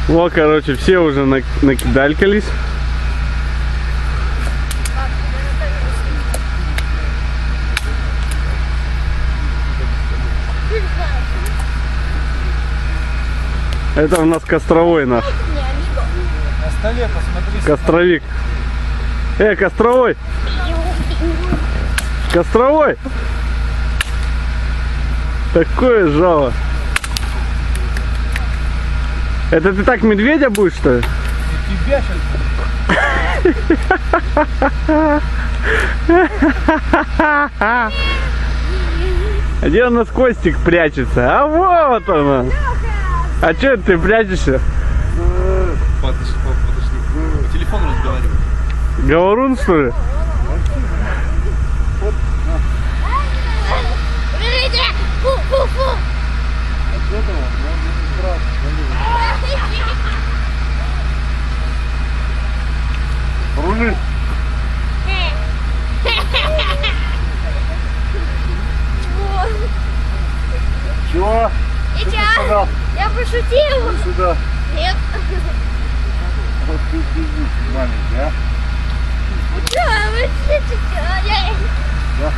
Вот, короче, все уже накидалькались. Это у нас костровой наш. На столе посмотри. Костровик. Костровой! Костровой! Такое жало. Это ты так медведя будешь, что ли? Тебя сейчас. Где у нас Костик прячется? А вот она. А че ты прячешься? Подожди. По телефону разговариваю. Говорун, что ли? Рули. Чего? Ничего, я пошутил. Сюда. Нет. Вот ты маленький, а? Вы что, вы что? Да?